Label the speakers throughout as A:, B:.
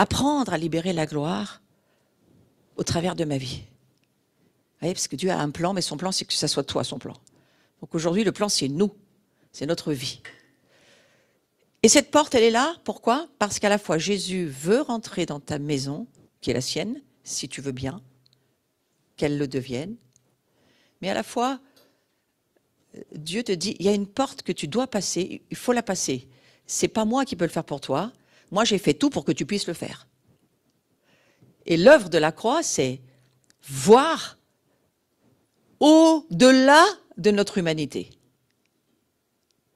A: apprendre à libérer la gloire au travers de ma vie. Vous voyez, parce que Dieu a un plan, mais son plan, c'est que ça soit toi, son plan. Donc aujourd'hui, le plan, c'est nous, c'est notre vie. Et cette porte, elle est là, pourquoi? Parce qu'à la fois, Jésus veut rentrer dans ta maison, qui est la sienne, si tu veux bien, qu'elle le devienne. Mais à la fois, Dieu te dit, il y a une porte que tu dois passer, il faut la passer. C'est pas moi qui peux le faire pour toi. Moi, j'ai fait tout pour que tu puisses le faire. Et l'œuvre de la croix, c'est voir au-delà de notre humanité.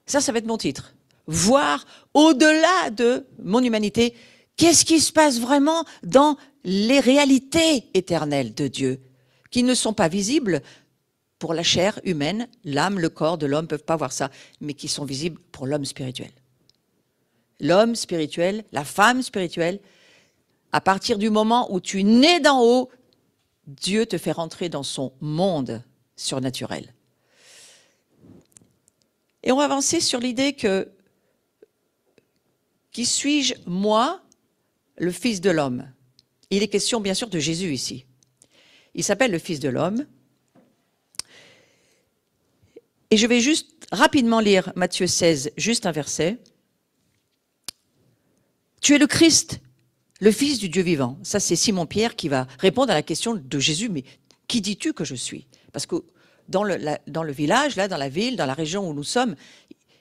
A: Ça va être mon titre. Voir au-delà de mon humanité, qu'est-ce qui se passe vraiment dans les réalités éternelles de Dieu, qui ne sont pas visibles pour la chair humaine, l'âme, le corps de l'homme ne peuvent pas voir ça, mais qui sont visibles pour l'homme spirituel. L'homme spirituel, la femme spirituelle, à partir du moment où tu nais d'en haut, Dieu te fait rentrer dans son monde surnaturel. Et on va avancer sur l'idée que qui suis-je, moi, le Fils de l'homme? Il est question, bien sûr, de Jésus ici. Il s'appelle le Fils de l'homme. Et je vais juste rapidement lire Matthieu 16, juste un verset. Tu es le Christ, le Fils du Dieu vivant. Ça, c'est Simon-Pierre qui va répondre à la question de Jésus. Mais qui dis-tu que je suis? Parce que dans le village, là, dans la ville, dans la région où nous sommes,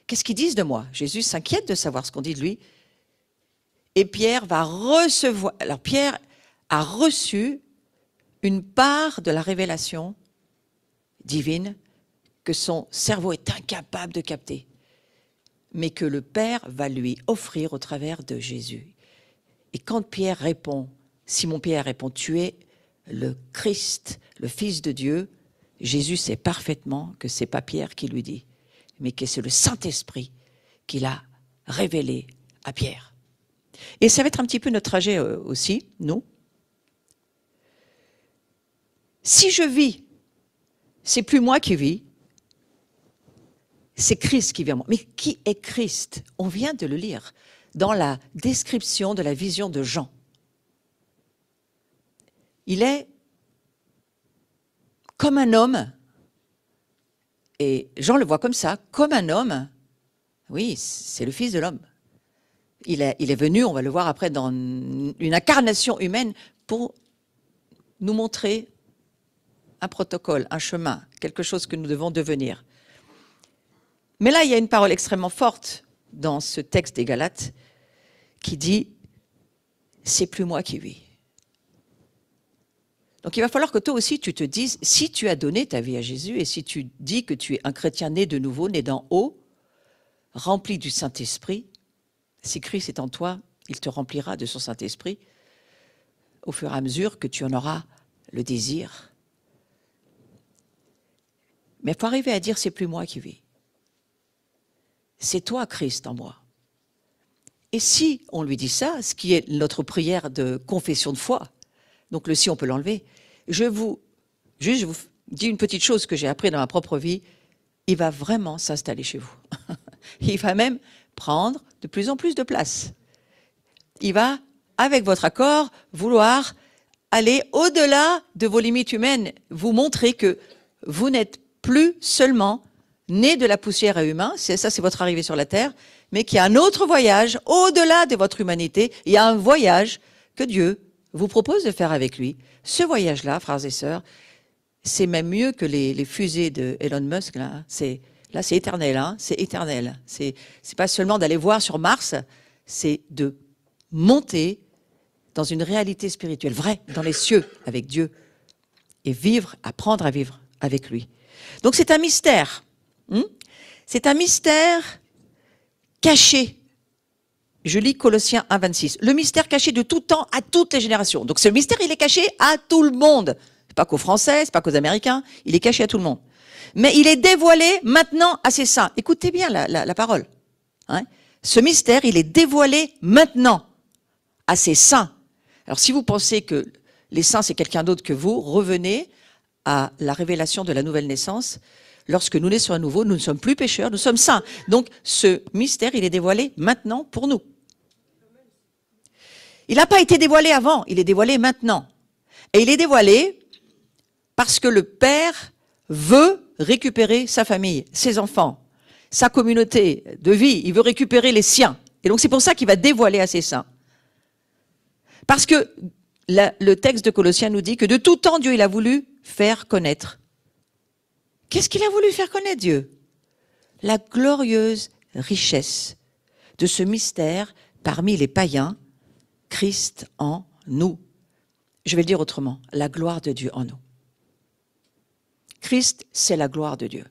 A: qu'est-ce qu'ils disent de moi? Jésus s'inquiète de savoir ce qu'on dit de lui. Et Pierre va recevoir... Alors Pierre a reçu une part de la révélation divine que son cerveau est incapable de capter, mais que le Père va lui offrir au travers de Jésus. Et quand Pierre répond, Simon-Pierre répond, tu es le Christ, le Fils de Dieu, Jésus sait parfaitement que ce n'est pas Pierre qui lui dit, mais que c'est le Saint-Esprit qui l'a révélé à Pierre. Et ça va être un petit peu notre trajet aussi, nous. Si je vis, c'est plus moi qui vis, c'est Christ qui vient en moi. Mais qui est Christ? On vient de le lire dans la description de la vision de Jean. Il est comme un homme, et Jean le voit comme ça, comme un homme. Oui, c'est le Fils de l'homme. Il est venu, on va le voir après, dans une incarnation humaine pour nous montrer un protocole, un chemin, quelque chose que nous devons devenir. Mais là, il y a une parole extrêmement forte dans ce texte des Galates qui dit « c'est plus moi qui vis ». Donc il va falloir que toi aussi tu te dises, si tu as donné ta vie à Jésus et si tu dis que tu es un chrétien né de nouveau, né d'en haut, rempli du Saint-Esprit, si Christ est en toi, il te remplira de son Saint-Esprit au fur et à mesure que tu en auras le désir. Mais il faut arriver à dire, c'est plus moi qui vis. C'est toi, Christ, en moi. Et si on lui dit ça, ce qui est notre prière de confession de foi, donc le si on peut l'enlever, je vous dis une petite chose que j'ai appris dans ma propre vie, il va vraiment s'installer chez vous. Il va même prendre de plus en plus de place. Il va, avec votre accord, vouloir aller au-delà de vos limites humaines, vous montrer que vous n'êtes plus seulement né de la poussière et humain, ça c'est votre arrivée sur la terre, mais qu'il y a un autre voyage au-delà de votre humanité. Il y a un voyage que Dieu vous propose de faire avec lui. Ce voyage-là, frères et sœurs, c'est même mieux que les fusées de Elon Musk. Là, c'est éternel. Hein, c'est éternel. C'est pas seulement d'aller voir sur Mars, c'est de monter dans une réalité spirituelle vraie, dans les cieux, avec Dieu, et vivre, apprendre à vivre avec lui. Donc c'est un mystère. C'est un mystère caché. Je lis Colossiens 1, 26. Le mystère caché de tout temps à toutes les générations. Donc ce mystère, il est caché à tout le monde. C'est pas qu'aux Français, c'est pas qu'aux Américains. Il est caché à tout le monde. Mais il est dévoilé maintenant à ses saints. Écoutez bien la parole. Hein? Ce mystère, il est dévoilé maintenant à ses saints. Alors si vous pensez que les saints, c'est quelqu'un d'autre que vous, revenez à la révélation de la nouvelle naissance. Lorsque nous naissons à nouveau, nous ne sommes plus pécheurs, nous sommes saints. Donc ce mystère, il est dévoilé maintenant pour nous. Il n'a pas été dévoilé avant, il est dévoilé maintenant. Et il est dévoilé parce que le Père veut récupérer sa famille, ses enfants, sa communauté de vie. Il veut récupérer les siens. Et donc c'est pour ça qu'il va dévoiler à ses saints. Parce que le texte de Colossiens nous dit que de tout temps, Dieu il a voulu faire connaître. Qu'est-ce qu'il a voulu faire connaître, Dieu? La glorieuse richesse de ce mystère parmi les païens, Christ en nous. Je vais le dire autrement, la gloire de Dieu en nous. Christ, c'est la gloire de Dieu.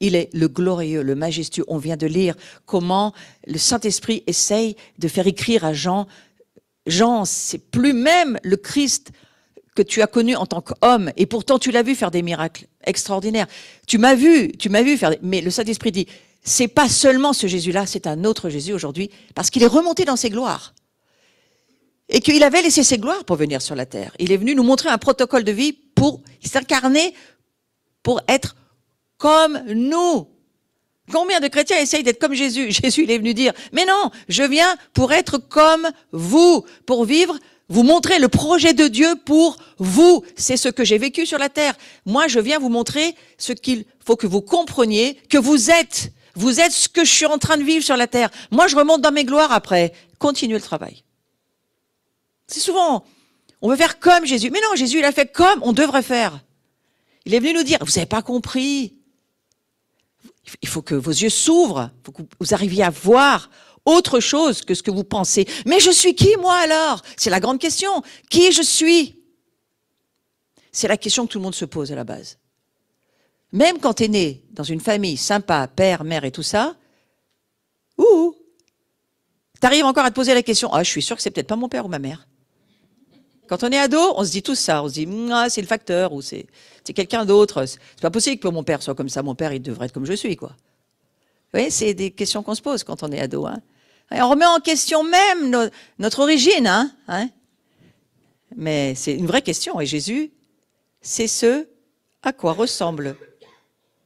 A: Il est le glorieux, le majestueux. On vient de lire comment le Saint-Esprit essaye de faire écrire à Jean, Jean, c'est plus même le Christ que tu as connu en tant qu'homme, et pourtant tu l'as vu faire des miracles extraordinaires. Tu m'as vu faire mais le Saint-Esprit dit, c'est pas seulement ce Jésus-là, c'est un autre Jésus aujourd'hui, parce qu'il est remonté dans ses gloires. Et qu'il avait laissé ses gloires pour venir sur la terre. Il est venu nous montrer un protocole de vie pour s'incarner, pour être comme nous. Combien de chrétiens essayent d'être comme Jésus? Jésus, il est venu dire, mais non, je viens pour être comme vous, pour vivre, vous montrer le projet de Dieu pour vous. C'est ce que j'ai vécu sur la terre. Moi, je viens vous montrer ce qu'il faut que vous compreniez, que vous êtes. Vous êtes ce que je suis en train de vivre sur la terre. Moi, je remonte dans mes gloires après. Continuez le travail. C'est souvent, on veut faire comme Jésus. Mais non, Jésus, il a fait comme on devrait faire. Il est venu nous dire, vous n'avez pas compris. Il faut que vos yeux s'ouvrent, il faut que vous arriviez à voir autre chose que ce que vous pensez. Mais je suis qui, moi, alors? C'est la grande question. Qui je suis? C'est la question que tout le monde se pose à la base. Même quand tu es né dans une famille sympa, père, mère et tout ça, tu arrives encore à te poser la question, je suis sûr que c'est peut-être pas mon père ou ma mère. Quand on est ado, on se dit tout ça. On se dit, c'est le facteur ou c'est quelqu'un d'autre. C'est pas possible que mon père soit comme ça. Mon père, il devrait être comme je suis, quoi. Vous voyez, c'est des questions qu'on se pose quand on est ado. Hein. Et on remet en question même notre origine. Hein. Mais c'est une vraie question. Et Jésus, c'est ce à quoi ressemble.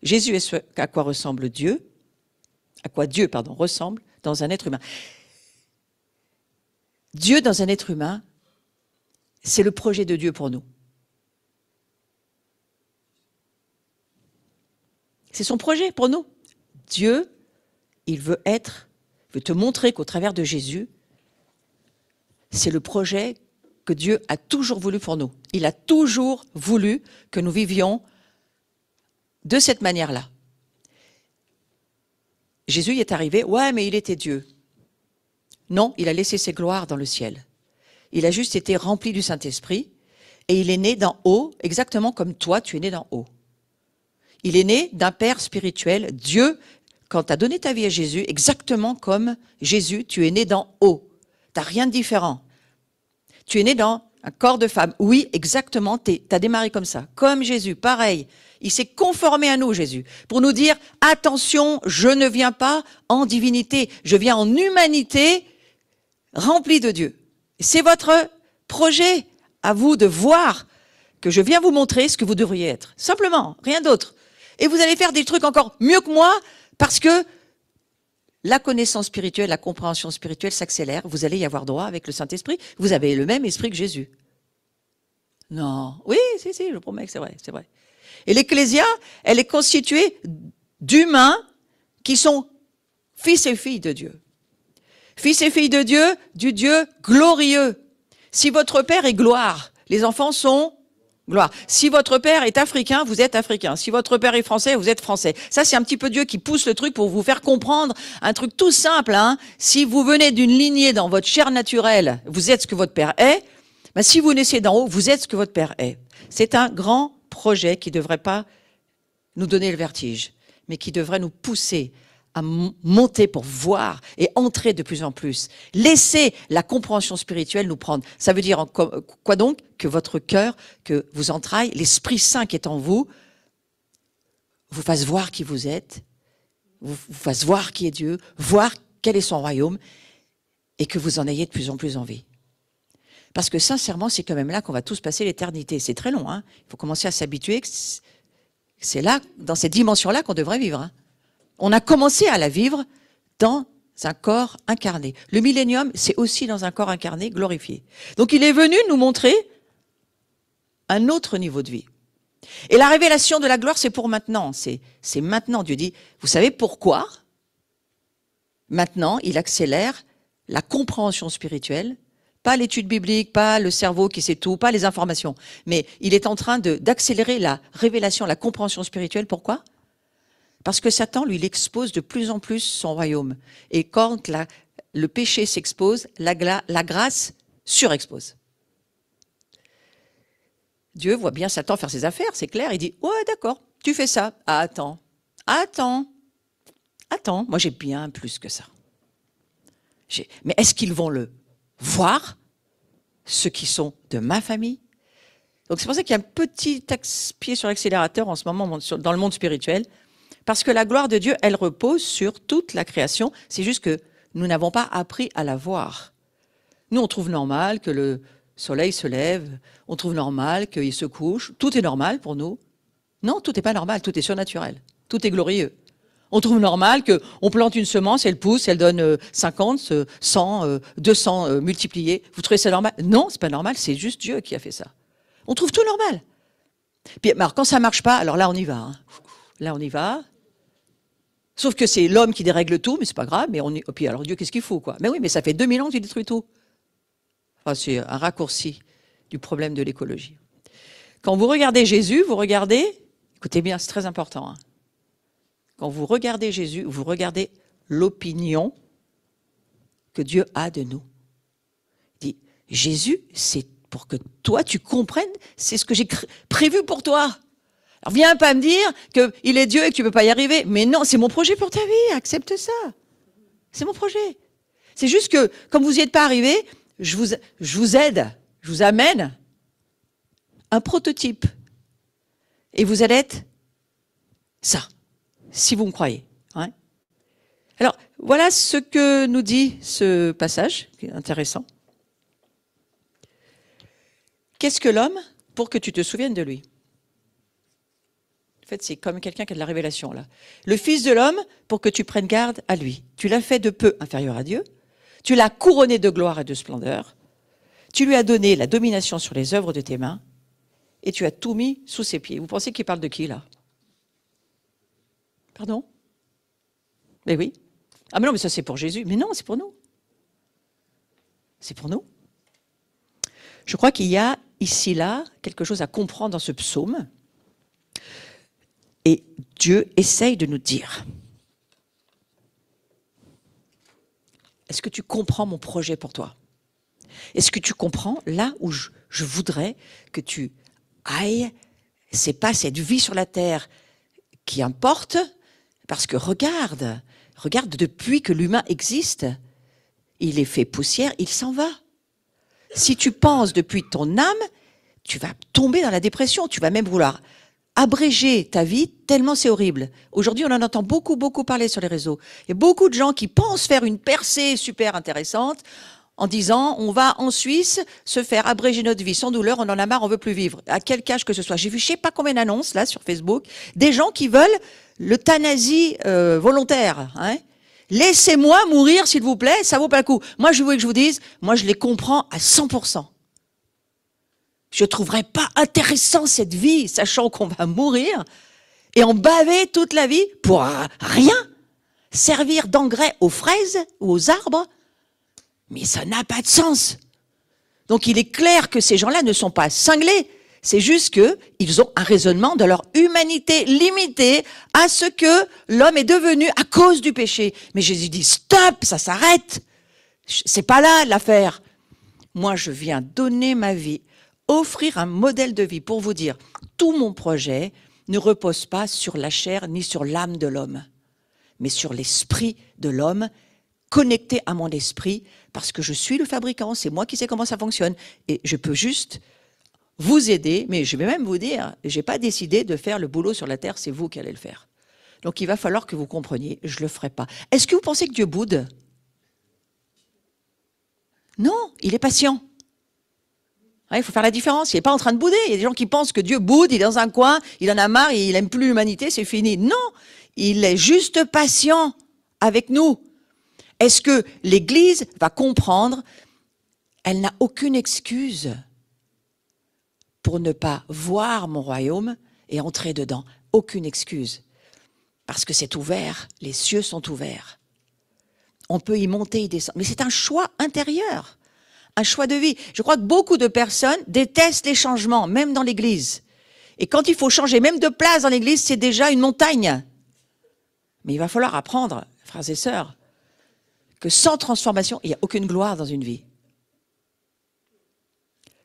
A: Jésus est ce à quoi ressemble Dieu. À quoi Dieu, ressemble dans un être humain. Dieu dans un être humain, c'est le projet de Dieu pour nous. C'est son projet pour nous. Dieu, il veut te montrer qu'au travers de Jésus, c'est le projet que Dieu a toujours voulu pour nous. Il a toujours voulu que nous vivions de cette manière-là. Jésus y est arrivé, mais il était Dieu. Non, il a laissé ses gloires dans le ciel. Il a juste été rempli du Saint-Esprit et il est né d'en haut, exactement comme toi, tu es né d'en haut. Il est né d'un Père spirituel, Dieu, quand tu as donné ta vie à Jésus, exactement comme Jésus, tu es né d'en haut. Tu n'as rien de différent. Tu es né dans un corps de femme. Oui, exactement, tu as démarré comme ça. Comme Jésus, pareil. Il s'est conformé à nous, Jésus, pour nous dire, attention, je ne viens pas en divinité, je viens en humanité remplie de Dieu. C'est votre projet à vous de voir que je viens vous montrer ce que vous devriez être. Simplement, rien d'autre. Et vous allez faire des trucs encore mieux que moi parce que la connaissance spirituelle, la compréhension spirituelle s'accélère. Vous allez y avoir droit avec le Saint-Esprit. Vous avez le même esprit que Jésus. Non. Oui, si, je vous promets que c'est vrai, c'est vrai. Et l'Ecclésia, elle est constituée d'humains qui sont fils et filles de Dieu. Fils et filles de Dieu, du Dieu glorieux. Si votre père est gloire, les enfants sont gloire. Si votre père est africain, vous êtes africain. Si votre père est français, vous êtes français. Ça, c'est un petit peu Dieu qui pousse le truc pour vous faire comprendre un truc tout simple. Si vous venez d'une lignée dans votre chair naturelle, vous êtes ce que votre père est. Si vous naissez d'en haut, vous êtes ce que votre père est. C'est un grand projet qui ne devrait pas nous donner le vertige, mais qui devrait nous pousser à monter pour voir et entrer de plus en plus. Laissez la compréhension spirituelle nous prendre. Ça veut dire quoi donc? Que votre cœur, que vos entrailles, l'Esprit Saint qui est en vous, vous fasse voir qui vous êtes, vous fasse voir qui est Dieu, voir quel est son royaume, et que vous en ayez de plus en plus envie. Parce que sincèrement, c'est quand même là qu'on va tous passer l'éternité. C'est très long, Il faut commencer à s'habituer. C'est là, dans cette dimension-là, qu'on devrait vivre. On a commencé à la vivre dans C'est un corps incarné. Le millénium, c'est aussi dans un corps incarné, glorifié. Donc il est venu nous montrer un autre niveau de vie. Et la révélation de la gloire, c'est pour maintenant. C'est maintenant. Dieu dit, vous savez pourquoi? Maintenant, il accélère la compréhension spirituelle, pas l'étude biblique, pas le cerveau qui sait tout, pas les informations. Mais il est en train d'accélérer la révélation, la compréhension spirituelle. Pourquoi? Parce que Satan, lui, il expose de plus en plus son royaume. Et quand le péché s'expose, la grâce surexpose. Dieu voit bien Satan faire ses affaires, c'est clair. Il dit, ouais, d'accord, tu fais ça. Ah, attends, moi j'ai bien plus que ça. Mais est-ce qu'ils vont le voir, ceux qui sont de ma famille? Donc c'est pour ça qu'il y a un petit pied sur l'accélérateur en ce moment dans le monde spirituel. Parce que la gloire de Dieu, elle repose sur toute la création. C'est juste que nous n'avons pas appris à la voir. Nous, on trouve normal que le soleil se lève, on trouve normal qu'il se couche. Tout est normal pour nous. Non, tout n'est pas normal, tout est surnaturel. Tout est glorieux. On trouve normal qu'on plante une semence, elle pousse, elle donne 50, 100, 200 multipliés. Vous trouvez ça normal? Non, c'est pas normal, c'est juste Dieu qui a fait ça. On trouve tout normal. Puis, alors, quand ça marche pas, alors là, on y va. Hein. Là, on y va. Sauf que c'est l'homme qui dérègle tout, mais c'est pas grave. Mais puis alors Dieu, qu'est-ce qu'il faut, quoi? Mais oui, mais ça fait 2000 ans que tu détruis tout. Enfin, c'est un raccourci du problème de l'écologie. Quand vous regardez Jésus, vous regardez, écoutez bien, c'est très important. Hein. Quand vous regardez Jésus, vous regardez l'opinion que Dieu a de nous. Il dit, Jésus, c'est pour que toi, tu comprennes, c'est ce que j'ai prévu pour toi. Alors viens pas me dire qu'il est Dieu et que tu ne peux pas y arriver. Mais non, c'est mon projet pour ta vie, accepte ça. C'est mon projet. C'est juste que, comme vous n'y êtes pas arrivé, je vous aide, je vous amène un prototype. Et vous allez être ça, si vous me croyez. Hein. Alors, voilà ce que nous dit ce passage, qui est intéressant. Qu'est-ce que l'homme pour que tu te souviennes de lui? En fait, c'est comme quelqu'un qui a de la révélation, là. Le Fils de l'homme, pour que tu prennes garde à lui. Tu l'as fait de peu inférieur à Dieu. Tu l'as couronné de gloire et de splendeur. Tu lui as donné la domination sur les œuvres de tes mains. Et tu as tout mis sous ses pieds. Vous pensez qu'il parle de qui, là? Pardon? Mais oui. Ah, mais non, mais ça, c'est pour Jésus. Mais non, c'est pour nous. C'est pour nous. Je crois qu'il y a ici, là, quelque chose à comprendre dans ce psaume. Et Dieu essaye de nous dire, est-ce que tu comprends mon projet pour toi? Est-ce que tu comprends là où je voudrais que tu ailles? C'est pas cette vie sur la terre qui importe, parce que regarde depuis que l'humain existe, il est fait poussière, il s'en va. Si tu penses depuis ton âme, tu vas tomber dans la dépression, tu vas même vouloir abréger ta vie tellement c'est horrible. Aujourd'hui, on en entend beaucoup parler sur les réseaux. Il y a beaucoup de gens qui pensent faire une percée super intéressante en disant on va en Suisse se faire abréger notre vie sans douleur, on en a marre, on veut plus vivre. À quel âge que ce soit. J'ai vu je sais pas combien d'annonces là sur Facebook, des gens qui veulent l'euthanasie volontaire. Hein. Laissez-moi mourir s'il vous plaît, ça vaut pas le coup. Moi je voulais que je vous dise, moi je les comprends à 100%. Je ne trouverais pas intéressant cette vie, sachant qu'on va mourir et en baver toute la vie pour rien. Servir d'engrais aux fraises ou aux arbres, mais ça n'a pas de sens. Donc il est clair que ces gens-là ne sont pas cinglés. C'est juste qu'ils ont un raisonnement de leur humanité limitée à ce que l'homme est devenu à cause du péché. Mais Jésus dit stop, ça s'arrête. C'est pas là l'affaire. Moi, je viens donner ma vie, offrir un modèle de vie pour vous dire, tout mon projet ne repose pas sur la chair ni sur l'âme de l'homme, mais sur l'esprit de l'homme, connecté à mon esprit, parce que je suis le fabricant, c'est moi qui sais comment ça fonctionne. Et je peux juste vous aider, mais je vais même vous dire, je n'ai pas décidé de faire le boulot sur la terre, c'est vous qui allez le faire. Donc il va falloir que vous compreniez, je ne le ferai pas. Est-ce que vous pensez que Dieu boude? Non, il est patient. Il faut faire la différence. Il n'est pas en train de bouder. Il y a des gens qui pensent que Dieu boude, il est dans un coin, il en a marre, il n'aime plus l'humanité, c'est fini. Non, il est juste patient avec nous. Est-ce que l'Église va comprendre? Elle n'a aucune excuse pour ne pas voir mon royaume et entrer dedans. Aucune excuse. Parce que c'est ouvert, les cieux sont ouverts. On peut y monter, y descendre. Mais c'est un choix intérieur, un choix de vie. Je crois que beaucoup de personnes détestent les changements, même dans l'Église. Et quand il faut changer, même de place dans l'Église, c'est déjà une montagne. Mais il va falloir apprendre, frères et sœurs, que sans transformation, il n'y a aucune gloire dans une vie.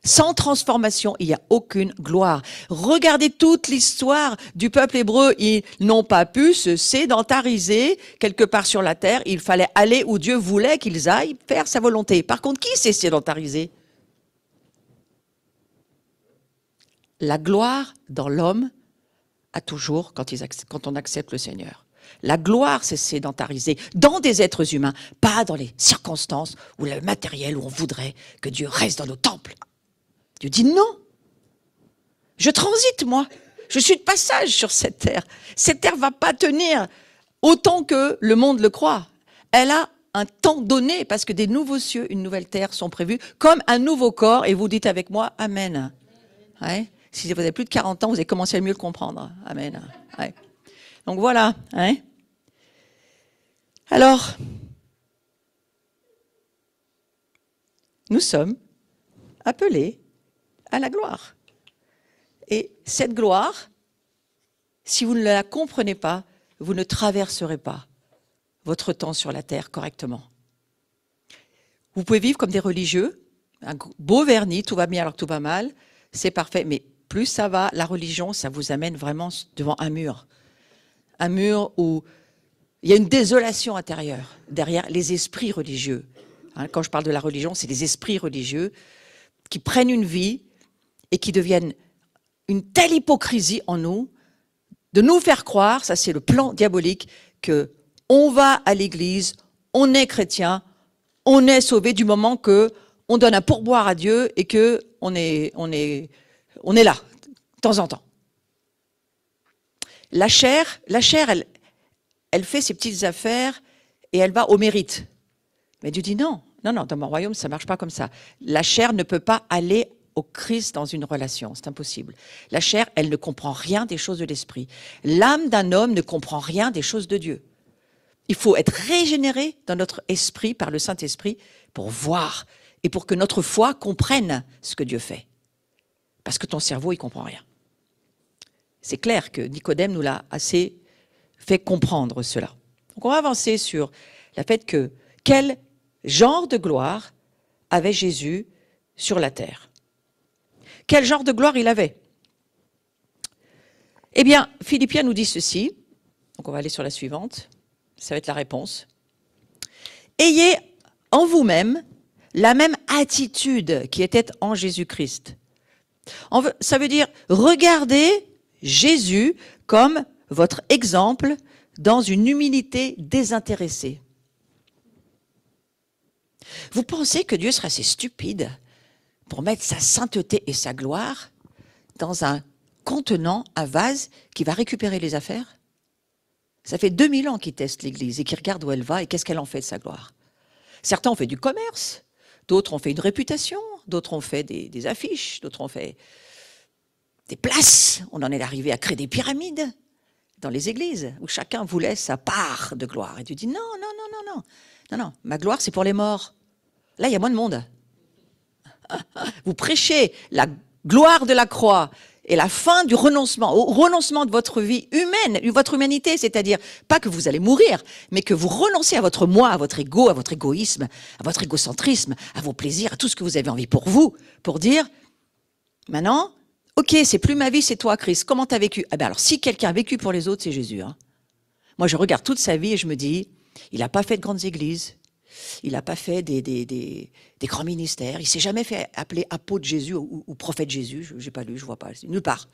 A: Sans transformation, il n'y a aucune gloire. Regardez toute l'histoire du peuple hébreu. Ils n'ont pas pu se sédentariser quelque part sur la terre. Il fallait aller où Dieu voulait qu'ils aillent faire sa volonté. Par contre, qui s'est sédentarisé? La gloire dans l'homme a toujours, quand on accepte le Seigneur. La gloire s'est sédentarisée dans des êtres humains, pas dans les circonstances ou le matériel où on voudrait que Dieu reste dans nos temples. Dieu dit non. Je transite, moi. Je suis de passage sur cette terre. Cette terre ne va pas tenir autant que le monde le croit. Elle a un temps donné parce que des nouveaux cieux, une nouvelle terre sont prévus comme un nouveau corps. Et vous dites avec moi, Amen. Ouais. Si vous avez plus de 40 ans, vous avez commencé à mieux le comprendre. Amen. Ouais. Donc voilà. Hein. Alors, nous sommes appelés à la gloire. Et cette gloire, si vous ne la comprenez pas, vous ne traverserez pas votre temps sur la terre correctement. Vous pouvez vivre comme des religieux, un beau vernis, tout va bien alors que tout va mal, c'est parfait, mais plus ça va, la religion, ça vous amène vraiment devant un mur où il y a une désolation intérieure derrière les esprits religieux. Hein, quand je parle de la religion, c'est les esprits religieux qui prennent une vie et qui deviennent une telle hypocrisie en nous, de nous faire croire, ça c'est le plan diabolique, que on va à l'église, on est chrétien, on est sauvé du moment que on donne un pourboire à Dieu et que on est là, de temps en temps. La chair, elle fait ses petites affaires et elle va au mérite. Mais Dieu dit non, dans mon royaume, ça ne marche pas comme ça. La chair ne peut pas aller au Christ dans une relation, c'est impossible. La chair, elle ne comprend rien des choses de l'esprit. L'âme d'un homme ne comprend rien des choses de Dieu. Il faut être régénéré dans notre esprit par le Saint-Esprit pour voir et pour que notre foi comprenne ce que Dieu fait. Parce que ton cerveau, il ne comprend rien. C'est clair que Nicodème nous l'a assez fait comprendre cela. Donc on va avancer sur le fait que quel genre de gloire avait Jésus sur la terre? Quel genre de gloire il avait? Eh bien, Philippiens nous dit ceci. Donc on va aller sur la suivante. Ça va être la réponse. Ayez en vous-même la même attitude qui était en Jésus-Christ. Ça veut dire, regardez Jésus comme votre exemple dans une humilité désintéressée. Vous pensez que Dieu serait assez stupide pour mettre sa sainteté et sa gloire dans un contenant, un vase qui va récupérer les affaires? Ça fait 2000 ans qu'ils testent l'Église et qu'ils regardent où elle va et qu'est-ce qu'elle en fait de sa gloire. Certains ont fait du commerce, d'autres ont fait une réputation, d'autres ont fait des affiches, d'autres ont fait des places. On en est arrivé à créer des pyramides dans les églises où chacun voulait sa part de gloire. Et Dieu dit non, ma gloire c'est pour les morts. Là, il y a moins de monde. Vous prêchez la gloire de la croix et la fin du renoncement, au renoncement de votre vie humaine, de votre humanité, c'est-à-dire pas que vous allez mourir, mais que vous renoncez à votre moi, à votre ego, à votre égoïsme, à votre égocentrisme, à vos plaisirs, à tout ce que vous avez envie pour vous, pour dire, maintenant, ok, c'est plus ma vie, c'est toi, Christ, comment tu as vécu? Ah ben alors, si quelqu'un a vécu pour les autres, c'est Jésus. Hein. Moi, je regarde toute sa vie et je me dis, il n'a pas fait de grandes églises, il n'a pas fait des grands ministères. Il ne s'est jamais fait appeler apôtre de Jésus ou prophète Jésus. Je n'ai pas lu, je ne vois pas. Nulle part.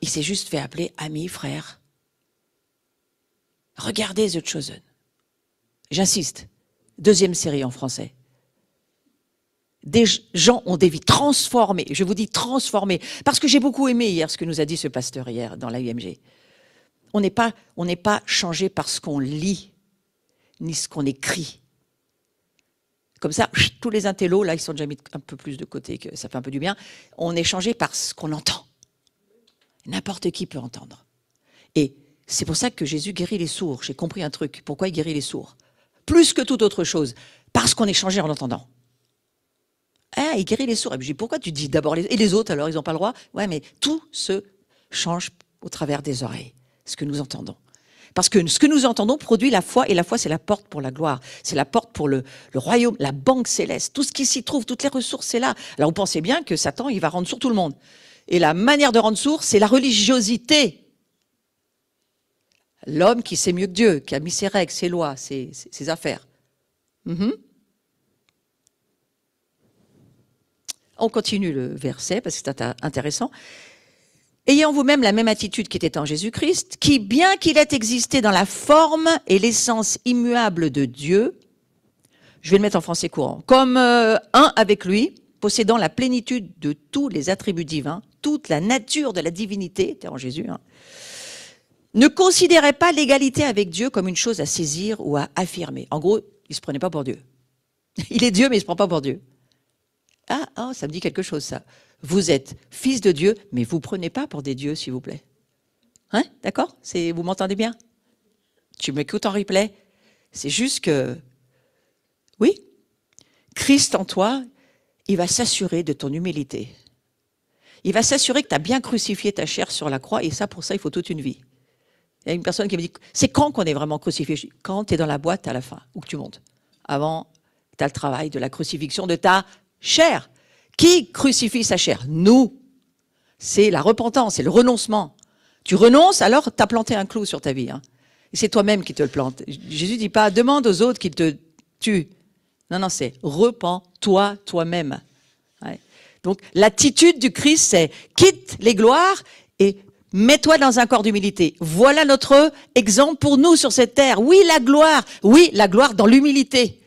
A: Il s'est juste fait appeler ami, frère. Regardez The Chosen. J'insiste. 2e série en français. Des gens ont des vies transformées. Je vous dis transformées. Parce que j'ai beaucoup aimé hier ce que nous a dit ce pasteur hier dans la UMG. On n'est pas changé parce qu'on lit. ni ce qu'on écrit. Comme ça, tous les intellos, là, ils sont déjà mis un peu plus de côté, que ça fait un peu du bien. On est changé par ce qu'on entend. N'importe qui peut entendre. Et c'est pour ça que Jésus guérit les sourds. J'ai compris un truc. Pourquoi il guérit les sourds? Plus que toute autre chose. Parce qu'on est changé en l'entendant. Ah, il guérit les sourds. Et puis, pourquoi tu dis d'abord et les autres, alors, ils n'ont pas le droit? Ouais, mais tout se change au travers des oreilles, ce que nous entendons. Parce que ce que nous entendons produit la foi, et la foi, c'est la porte pour la gloire. C'est la porte pour le royaume, la banque céleste. Tout ce qui s'y trouve, toutes les ressources, c'est là. Alors, vous pensez bien que Satan, il va rendre sourd tout le monde. Et la manière de rendre sourd, c'est la religiosité. L'homme qui sait mieux que Dieu, qui a mis ses règles, ses lois, ses affaires. On continue le verset, parce que c'est intéressant. Ayez en vous-même la même attitude qui était en Jésus-Christ, qui, bien qu'il ait existé dans la forme et l'essence immuable de Dieu, je vais le mettre en français courant, comme un avec lui, possédant la plénitude de tous les attributs divins, toute la nature de la divinité, c'était en Jésus, ne considérait pas l'égalité avec Dieu comme une chose à saisir ou à affirmer. En gros, il ne se prenait pas pour Dieu. Il est Dieu, mais il ne se prend pas pour Dieu. Ah, ça me dit quelque chose, ça. Vous êtes fils de Dieu, mais vous ne prenez pas pour des dieux, s'il vous plaît. Hein? D'accord? Vous m'entendez bien? Tu m'écoutes en replay? C'est juste que, oui, Christ en toi, il va s'assurer de ton humilité. Il va s'assurer que tu as bien crucifié ta chair sur la croix, et ça, pour ça, il faut toute une vie. Il y a une personne qui me dit, c'est quand qu'on est vraiment crucifié? Quand tu es dans la boîte à la fin, ou que tu montes. Avant, tu as le travail de la crucifixion de ta chair. Qui crucifie sa chair? Nous. C'est la repentance, c'est le renoncement. Tu renonces, alors tu as planté un clou sur ta vie. Et c'est toi-même qui te le plante. Jésus ne dit pas, demande aux autres qu'ils te tuent. Non, c'est repens-toi toi-même. Ouais. Donc l'attitude du Christ, c'est quitte les gloires et mets-toi dans un corps d'humilité. Voilà notre exemple pour nous sur cette terre. Oui, la gloire dans l'humilité.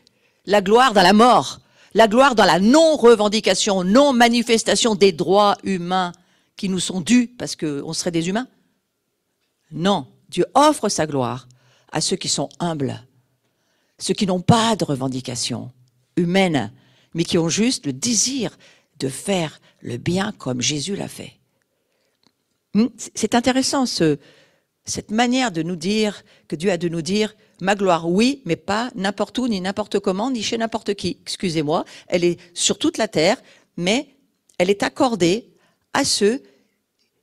A: La gloire dans la mort. La gloire dans la non-revendication, non-manifestation des droits humains qui nous sont dus parce qu'on serait des humains. Non, Dieu offre sa gloire à ceux qui sont humbles, ceux qui n'ont pas de revendication humaine, mais qui ont juste le désir de faire le bien comme Jésus l'a fait. C'est intéressant cette manière de nous dire, que Dieu a de nous dire, ma gloire, oui, mais pas n'importe où, ni n'importe comment, ni chez n'importe qui. Excusez-moi, elle est sur toute la terre, mais elle est accordée à ceux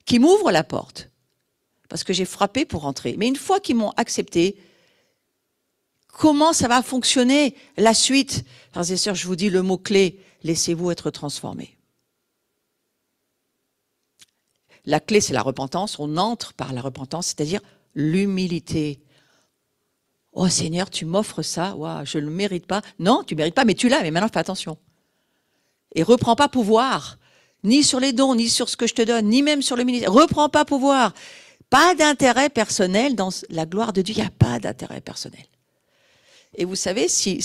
A: qui m'ouvrent la porte. Parce que j'ai frappé pour entrer. Mais une fois qu'ils m'ont accepté, comment ça va fonctionner la suite? Frères et sœurs, je vous dis le mot-clé, laissez-vous être transformés. La clé, c'est la repentance. On entre par la repentance, c'est-à-dire l'humilité. Oh Seigneur, tu m'offres ça, wow, je ne le mérite pas. Non, tu ne mérites pas, mais tu l'as, mais maintenant fais attention. Et reprends pas pouvoir, ni sur les dons, ni sur ce que je te donne, ni même sur le ministère. Reprends pas pouvoir. Pas d'intérêt personnel dans la gloire de Dieu, il n'y a pas d'intérêt personnel. Et vous savez, si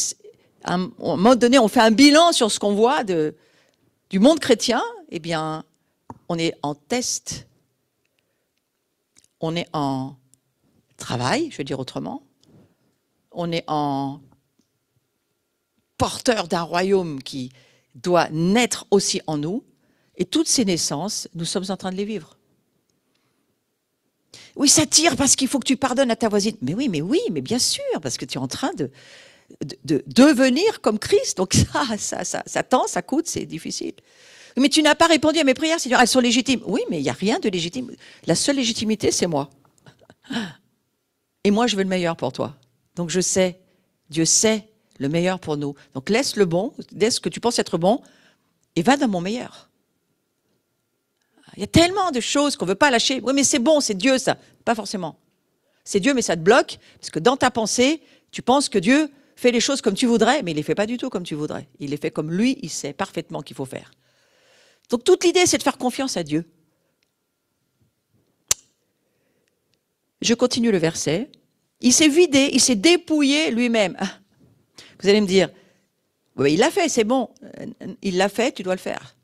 A: à un moment donné, on fait un bilan sur ce qu'on voit du monde chrétien, eh bien, on est en test, on est en travail, je vais dire autrement, on est en porteur d'un royaume qui doit naître aussi en nous, et toutes ces naissances, nous sommes en train de les vivre. Oui, ça tire parce qu'il faut que tu pardonnes à ta voisine. Mais oui, mais bien sûr, parce que tu es en train de devenir comme Christ. Donc ça tend, ça coûte, c'est difficile. Mais tu n'as pas répondu à mes prières, Seigneur, elles sont légitimes. Oui, mais il n'y a rien de légitime. La seule légitimité, c'est moi. Et moi, je veux le meilleur pour toi. Donc je sais, Dieu sait le meilleur pour nous. Donc laisse le bon, laisse ce que tu penses être bon, et va dans mon meilleur. Il y a tellement de choses qu'on ne veut pas lâcher. Oui, mais c'est bon, c'est Dieu, ça. Pas forcément. C'est Dieu, mais ça te bloque, parce que dans ta pensée, tu penses que Dieu fait les choses comme tu voudrais, mais il ne les fait pas du tout comme tu voudrais. Il les fait comme lui, il sait parfaitement qu'il faut faire. Donc toute l'idée, c'est de faire confiance à Dieu. Je continue le verset. Il s'est vidé, il s'est dépouillé lui-même. Vous allez me dire, oui, il l'a fait, c'est bon. Il l'a fait, tu dois le faire.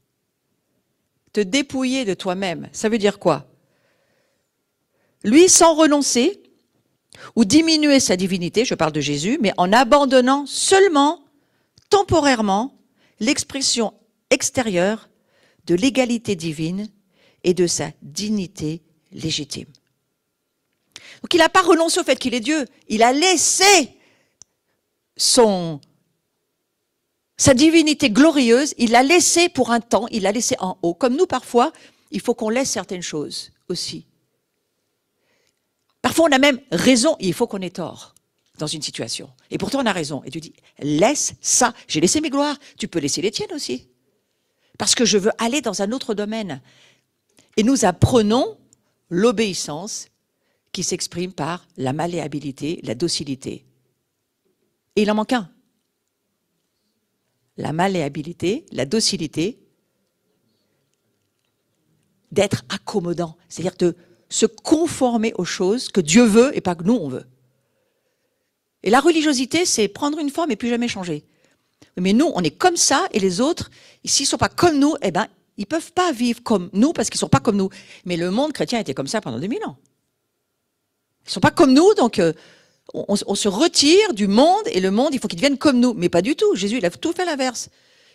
A: Te dépouiller de toi-même, ça veut dire quoi? Lui, sans renoncer, ou diminuer sa divinité, je parle de Jésus, mais en abandonnant seulement, temporairement, l'expression extérieure de l'égalité divine et de sa dignité légitime. Donc il n'a pas renoncé au fait qu'il est Dieu, il a laissé sa divinité glorieuse, il l'a laissé pour un temps, il l'a laissé en haut. Comme nous, parfois, il faut qu'on laisse certaines choses aussi. Parfois, on a même raison et il faut qu'on ait tort dans une situation. Et pourtant, on a raison. Et tu dis, laisse ça. J'ai laissé mes gloires, tu peux laisser les tiennes aussi. Parce que je veux aller dans un autre domaine. Et nous apprenons l'obéissance qui s'exprime par la malléabilité, la docilité. Et il en manque un. La malléabilité, la docilité, d'être accommodant, c'est-à-dire de se conformer aux choses que Dieu veut et pas que nous on veut. Et la religiosité, c'est prendre une forme et plus jamais changer. Mais nous, on est comme ça et les autres, s'ils ne sont pas comme nous, eh ben, ils ne peuvent pas vivre comme nous parce qu'ils ne sont pas comme nous. Mais le monde chrétien était comme ça pendant 2000 ans. Ils ne sont pas comme nous, donc on se retire du monde et le monde, il faut qu'il devienne comme nous. Mais pas du tout. Jésus, il a tout fait l'inverse.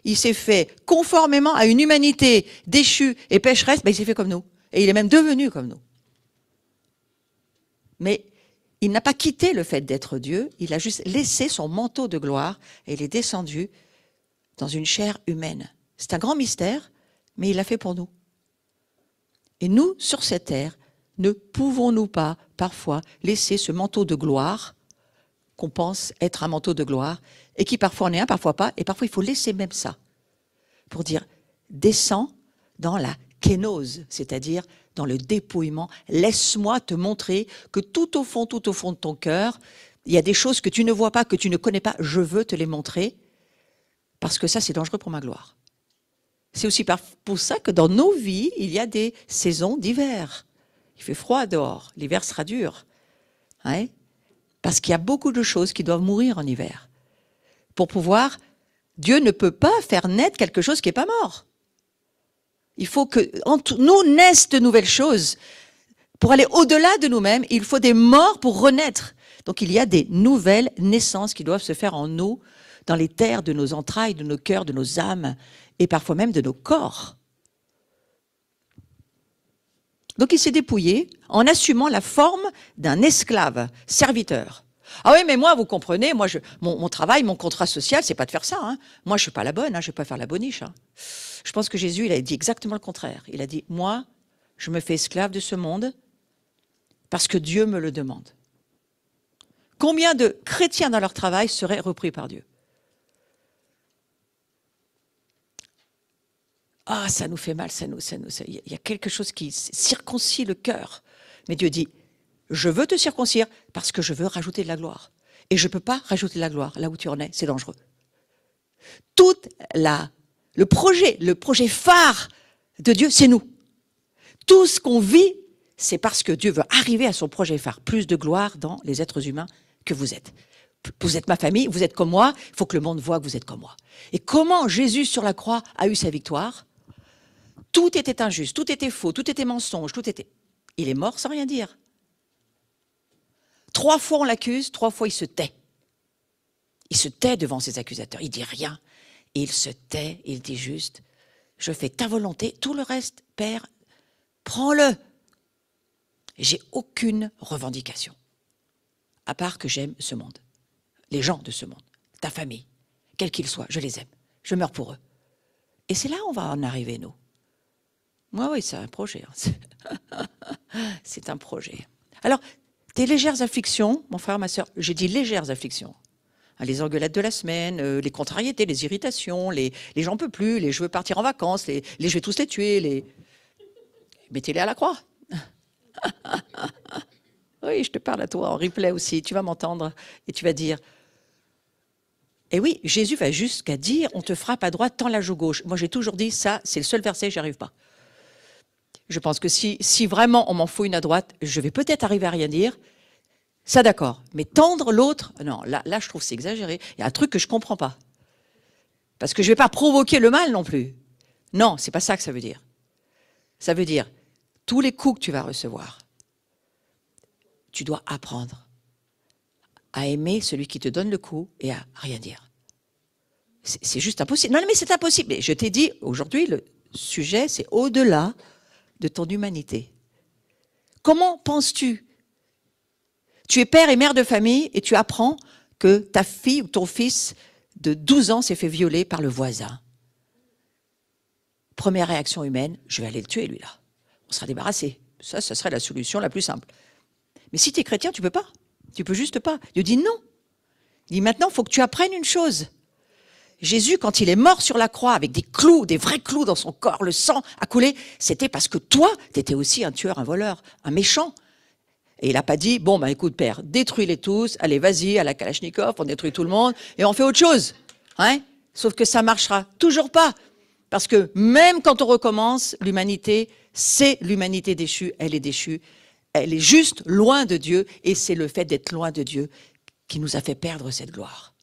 A: Il s'est fait conformément à une humanité déchue et pécheresse, ben, il s'est fait comme nous. Et il est même devenu comme nous. Mais il n'a pas quitté le fait d'être Dieu, il a juste laissé son manteau de gloire et il est descendu dans une chair humaine. C'est un grand mystère, mais il l'a fait pour nous. Et nous, sur cette terre, ne pouvons-nous pas, parfois, laisser ce manteau de gloire, qu'on pense être un manteau de gloire, et qui parfois en est un, parfois pas, et parfois il faut laisser même ça, pour dire, descends dans la kénose, c'est-à-dire dans le dépouillement. Laisse-moi te montrer que tout au fond de ton cœur, il y a des choses que tu ne vois pas, que tu ne connais pas, je veux te les montrer, parce que ça, c'est dangereux pour ma gloire. C'est aussi pour ça que dans nos vies, il y a des saisons d'hiver. Il fait froid dehors, l'hiver sera dur. Hein? Parce qu'il y a beaucoup de choses qui doivent mourir en hiver. Pour pouvoir, Dieu ne peut pas faire naître quelque chose qui n'est pas mort. Il faut que nous naissent de nouvelles choses. Pour aller au-delà de nous-mêmes, il faut des morts pour renaître. Donc il y a des nouvelles naissances qui doivent se faire en nous, dans les terres de nos entrailles, de nos cœurs, de nos âmes, et parfois même de nos corps. Donc il s'est dépouillé en assumant la forme d'un esclave, serviteur. Ah oui, mais moi, vous comprenez, moi, mon travail, mon contrat social, c'est pas de faire ça. Hein. Moi, je suis pas la bonne, hein, je vais pas faire la boniche. Hein. Je pense que Jésus, il a dit exactement le contraire. Il a dit, moi, je me fais esclave de ce monde parce que Dieu me le demande. Combien de chrétiens dans leur travail seraient repris par Dieu? Ah, ça nous fait mal, il y a quelque chose qui circoncit le cœur. Mais Dieu dit, je veux te circoncire parce que je veux rajouter de la gloire. Et je ne peux pas rajouter de la gloire là où tu en es, c'est dangereux. Le projet phare de Dieu, c'est nous. Tout ce qu'on vit, c'est parce que Dieu veut arriver à son projet phare. Plus de gloire dans les êtres humains que vous êtes. Vous êtes ma famille, vous êtes comme moi, il faut que le monde voit que vous êtes comme moi. Et comment Jésus sur la croix a eu sa victoire? Tout était injuste, tout était faux, tout était mensonge, Il est mort sans rien dire. 3 fois on l'accuse, 3 fois il se tait. Il se tait devant ses accusateurs, il dit rien. Et il se tait, il dit juste, je fais ta volonté, tout le reste, Père, prends-le. J'ai aucune revendication, à part que j'aime ce monde, les gens de ce monde, ta famille, quels qu'ils soient, je les aime, je meurs pour eux. Et c'est là où on va en arriver, nous. Moi, oui, c'est un projet. C'est un projet. Alors, des légères afflictions, mon frère, ma soeur, j'ai dit légères afflictions. Les engueulades de la semaine, les contrariétés, les irritations, les j'en peux plus, les je veux partir en vacances, les je vais tous les tuer, mettez-les à la croix. Oui, je te parle à toi en replay aussi, tu vas m'entendre et tu vas dire. Et oui, Jésus va jusqu'à dire, on te frappe à droite, tends la joue gauche. Moi, j'ai toujours dit, ça, c'est le seul verset, j'y arrive pas. Je pense que si vraiment on m'en fout une à droite, je vais peut-être arriver à rien dire. Ça, d'accord. Mais tendre l'autre, non, là, je trouve que c'est exagéré. Il y a un truc que je ne comprends pas. Parce que je ne vais pas provoquer le mal non plus. Non, c'est pas ça que ça veut dire. Ça veut dire, tous les coups que tu vas recevoir, tu dois apprendre à aimer celui qui te donne le coup et à rien dire. C'est juste impossible. Non, mais c'est impossible. Mais je t'ai dit, aujourd'hui, le sujet, c'est au-delà de ton humanité. Comment penses-tu? Tu es père et mère de famille et tu apprends que ta fille ou ton fils de 12 ans s'est fait violer par le voisin. Première réaction humaine, je vais aller le tuer, lui, là. On sera débarrassé. Ça serait la solution la plus simple. Mais si tu es chrétien, tu peux pas. Tu peux juste pas. Dieu dit non. Il dit maintenant, il faut que tu apprennes une chose. Jésus, quand il est mort sur la croix avec des clous, des vrais clous dans son corps, le sang a coulé, c'était parce que toi, tu étais aussi un tueur, un voleur, un méchant. Et il n'a pas dit, bon, écoute, père, détruis-les tous, allez, vas-y, à la Kalachnikov, on détruit tout le monde, et on fait autre chose. Hein? Sauf que ça marchera toujours pas. Parce que même quand on recommence, l'humanité, c'est l'humanité déchue, elle est juste loin de Dieu, et c'est le fait d'être loin de Dieu qui nous a fait perdre cette gloire.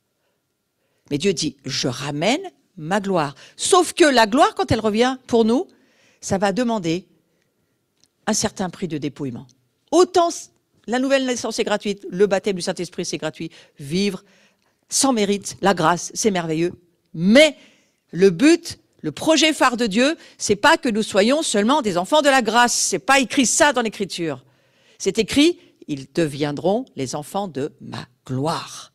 A: Mais Dieu dit, je ramène ma gloire. Sauf que la gloire, quand elle revient pour nous, ça va demander un certain prix de dépouillement. Autant la nouvelle naissance est gratuite, le baptême du Saint-Esprit c'est gratuit, vivre sans mérite, la grâce, c'est merveilleux. Mais le but, le projet phare de Dieu, c'est pas que nous soyons seulement des enfants de la grâce. C'est pas écrit ça dans l'Écriture. C'est écrit, ils deviendront les enfants de ma gloire.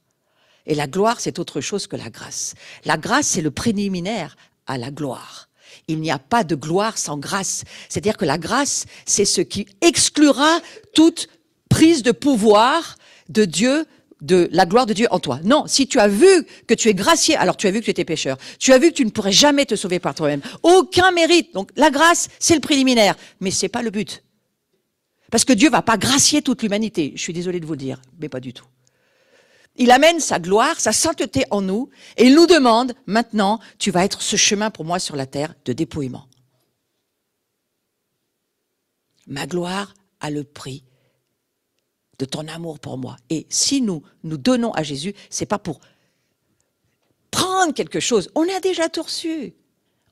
A: Et la gloire, c'est autre chose que la grâce. La grâce, c'est le préliminaire à la gloire. Il n'y a pas de gloire sans grâce. C'est-à-dire que la grâce, c'est ce qui exclura toute prise de pouvoir de Dieu, de la gloire de Dieu en toi. Non, si tu as vu que tu es gracié, alors tu as vu que tu étais pécheur. Tu as vu que tu ne pourrais jamais te sauver par toi-même. Aucun mérite. Donc la grâce, c'est le préliminaire. Mais c'est pas le but. Parce que Dieu va pas gracier toute l'humanité. Je suis désolé de vous le dire, mais pas du tout. Il amène sa gloire, sa sainteté en nous, et il nous demande, maintenant, tu vas être ce chemin pour moi sur la terre de dépouillement. Ma gloire a le prix de ton amour pour moi. Et si nous nous donnons à Jésus, c'est pas pour prendre quelque chose. On a déjà tout reçu.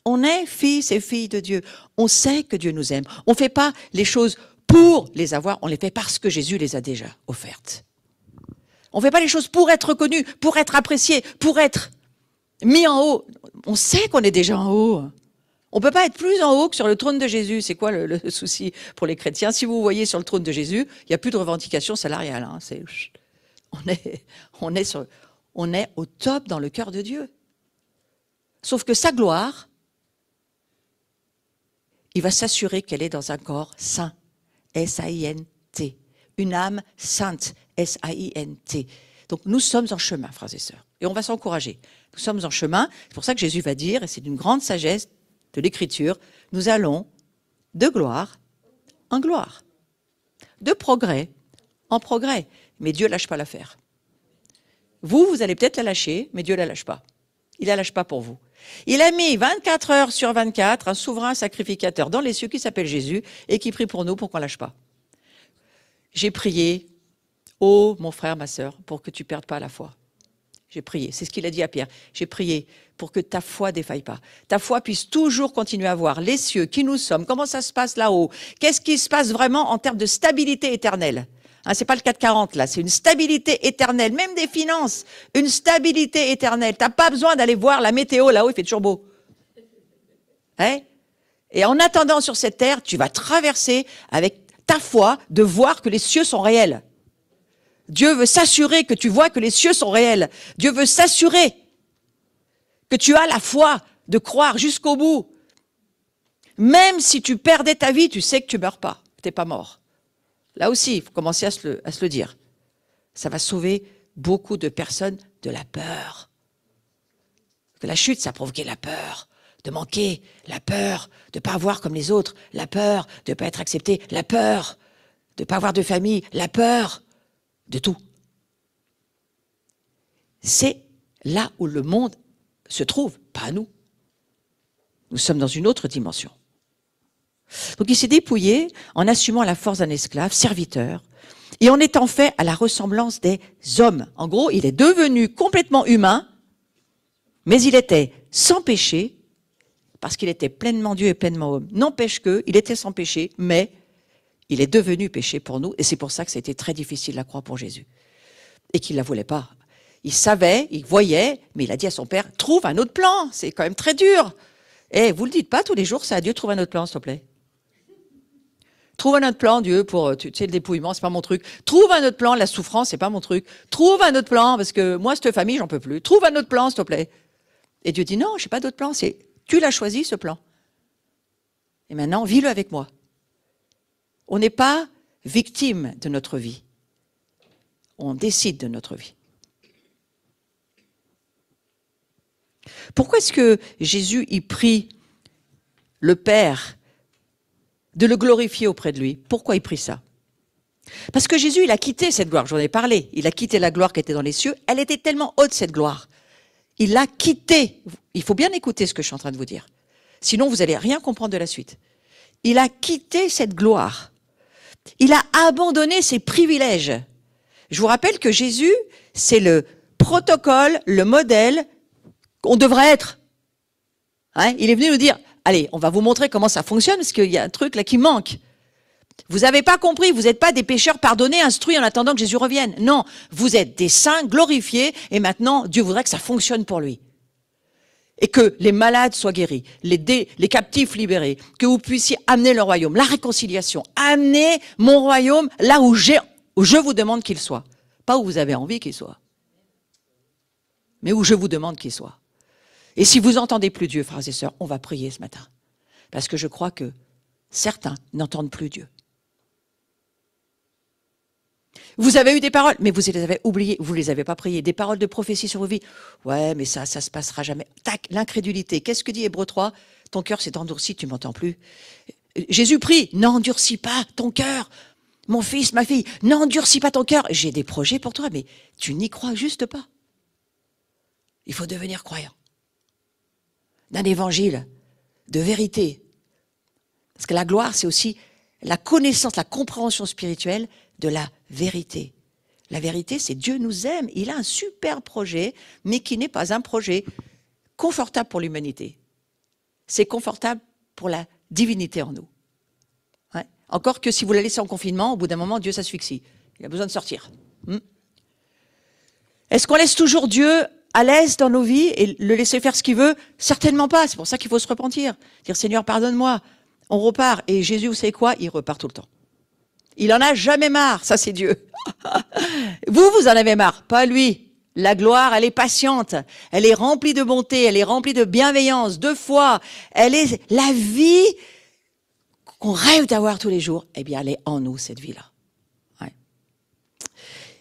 A: On est fils et filles de Dieu. On sait que Dieu nous aime. On ne fait pas les choses pour les avoir, on les fait parce que Jésus les a déjà offertes. On ne fait pas les choses pour être reconnu, pour être apprécié, pour être mis en haut. On sait qu'on est déjà en haut. On ne peut pas être plus en haut que sur le trône de Jésus. C'est quoi le souci pour les chrétiens? Si vous voyez sur le trône de Jésus, il n'y a plus de revendication salariale. Hein. On est au top dans le cœur de Dieu. Sauf que sa gloire, il va s'assurer qu'elle est dans un corps saint. S-A-I-N-T. Une âme sainte. S-A-I-N-T. Donc nous sommes en chemin, frères et sœurs. Et on va s'encourager. Nous sommes en chemin. C'est pour ça que Jésus va dire, et c'est d'une grande sagesse de l'Écriture, nous allons de gloire en gloire. De progrès en progrès. Mais Dieu ne lâche pas l'affaire. Vous allez peut-être la lâcher, mais Dieu ne la lâche pas. Il ne la lâche pas pour vous. Il a mis 24 heures sur 24 un souverain sacrificateur dans les cieux qui s'appelle Jésus et qui prie pour nous pour qu'on ne lâche pas. J'ai prié, oh mon frère, ma sœur, pour que tu ne perdes pas la foi. J'ai prié, c'est ce qu'il a dit à Pierre. J'ai prié pour que ta foi ne défaille pas. Ta foi puisse toujours continuer à voir les cieux, qui nous sommes, comment ça se passe là-haut, qu'est-ce qui se passe vraiment en termes de stabilité éternelle. Hein, c'est pas le 440 là, c'est une stabilité éternelle, même des finances, une stabilité éternelle. T'as pas besoin d'aller voir la météo là-haut, il fait toujours beau. Hein? Et en attendant sur cette terre, tu vas traverser avec ta foi de voir que les cieux sont réels. Dieu veut s'assurer que tu vois que les cieux sont réels. Dieu veut s'assurer que tu as la foi de croire jusqu'au bout. Même si tu perdais ta vie, tu sais que tu meurs pas, t'es pas mort. Là aussi, il faut commencer à se le dire. Ça va sauver beaucoup de personnes de la peur. Que la chute, ça a provoqué la peur de manquer, la peur de ne pas avoir comme les autres, la peur de ne pas être accepté, la peur de ne pas avoir de famille, la peur de tout. C'est là où le monde se trouve, pas nous. Nous sommes dans une autre dimension. Donc il s'est dépouillé en assumant la force d'un esclave, serviteur, et en étant fait à la ressemblance des hommes. En gros, il est devenu complètement humain, mais il était sans péché, parce qu'il était pleinement Dieu et pleinement homme. N'empêche que, il était sans péché, mais il est devenu péché pour nous, et c'est pour ça que c'était très difficile la croix pour Jésus. et qu'il ne la voulait pas. Il savait, il voyait, mais il a dit à son père, trouve un autre plan, c'est quand même très dur. Et vous ne le dites pas tous les jours, ça, Dieu, trouve un autre plan, s'il te plaît. Trouve un autre plan, Dieu, pour, tu sais, le dépouillement, c'est pas mon truc. Trouve un autre plan, la souffrance, c'est pas mon truc. Trouve un autre plan, parce que moi, cette famille, j'en peux plus. Trouve un autre plan, s'il te plaît. Et Dieu dit, non, je n'ai pas d'autre plan, c'est, tu l'as choisi, ce plan. Et maintenant, vis-le avec moi. On n'est pas victime de notre vie. On décide de notre vie. Pourquoi est-ce que Jésus y prie le Père de le glorifier auprès de lui? Pourquoi il prie ça? Parce que Jésus, il a quitté cette gloire, j'en ai parlé. Il a quitté la gloire qui était dans les cieux. Elle était tellement haute, cette gloire. Il l'a quittée. Il faut bien écouter ce que je suis en train de vous dire. Sinon, vous n'allez rien comprendre de la suite. Il a quitté cette gloire. Il a abandonné ses privilèges. Je vous rappelle que Jésus, c'est le protocole, le modèle qu'on devrait être. Hein? Il est venu nous dire, allez, on va vous montrer comment ça fonctionne, parce qu'il y a un truc là qui manque. Vous n'avez pas compris, vous n'êtes pas des pécheurs pardonnés, instruits en attendant que Jésus revienne. Non, vous êtes des saints glorifiés, et maintenant, Dieu voudrait que ça fonctionne pour lui. Et que les malades soient guéris, les captifs libérés, que vous puissiez amener le royaume, la réconciliation, amener mon royaume là où je vous demande qu'il soit. Pas où vous avez envie qu'il soit, mais où je vous demande qu'il soit. Et si vous n'entendez plus Dieu, frères et sœurs, on va prier ce matin. Parce que je crois que certains n'entendent plus Dieu. Vous avez eu des paroles, mais vous les avez oubliées, vous ne les avez pas priées. Des paroles de prophétie sur vos vies. Ouais, mais ça se passera jamais. Tac, l'incrédulité. Qu'est-ce que dit Hébreux 3? Ton cœur s'est endurci, tu m'entends plus. Jésus prie, n'endurcis pas ton cœur. Mon fils, ma fille, n'endurcis pas ton cœur. J'ai des projets pour toi, mais tu n'y crois juste pas. Il faut devenir croyant. D'un évangile de vérité. Parce que la gloire, c'est aussi la connaissance, la compréhension spirituelle de la vérité. La vérité, c'est Dieu nous aime. Il a un super projet, mais qui n'est pas un projet confortable pour l'humanité. C'est confortable pour la divinité en nous. Ouais. Encore que si vous la laissez en confinement, au bout d'un moment, Dieu s'asphyxie. Il a besoin de sortir. Est-ce qu'on laisse toujours Dieu à l'aise dans nos vies et le laisser faire ce qu'il veut? Certainement pas. C'est pour ça qu'il faut se repentir. Dire, Seigneur, pardonne-moi. On repart. Et Jésus, vous savez quoi? Il repart tout le temps. Il en a jamais marre. Ça, c'est Dieu. Vous en avez marre. Pas lui. La gloire, elle est patiente. Elle est remplie de bonté. Elle est remplie de bienveillance, de foi. Elle est la vie qu'on rêve d'avoir tous les jours. Eh bien, elle est en nous, cette vie-là. Ouais.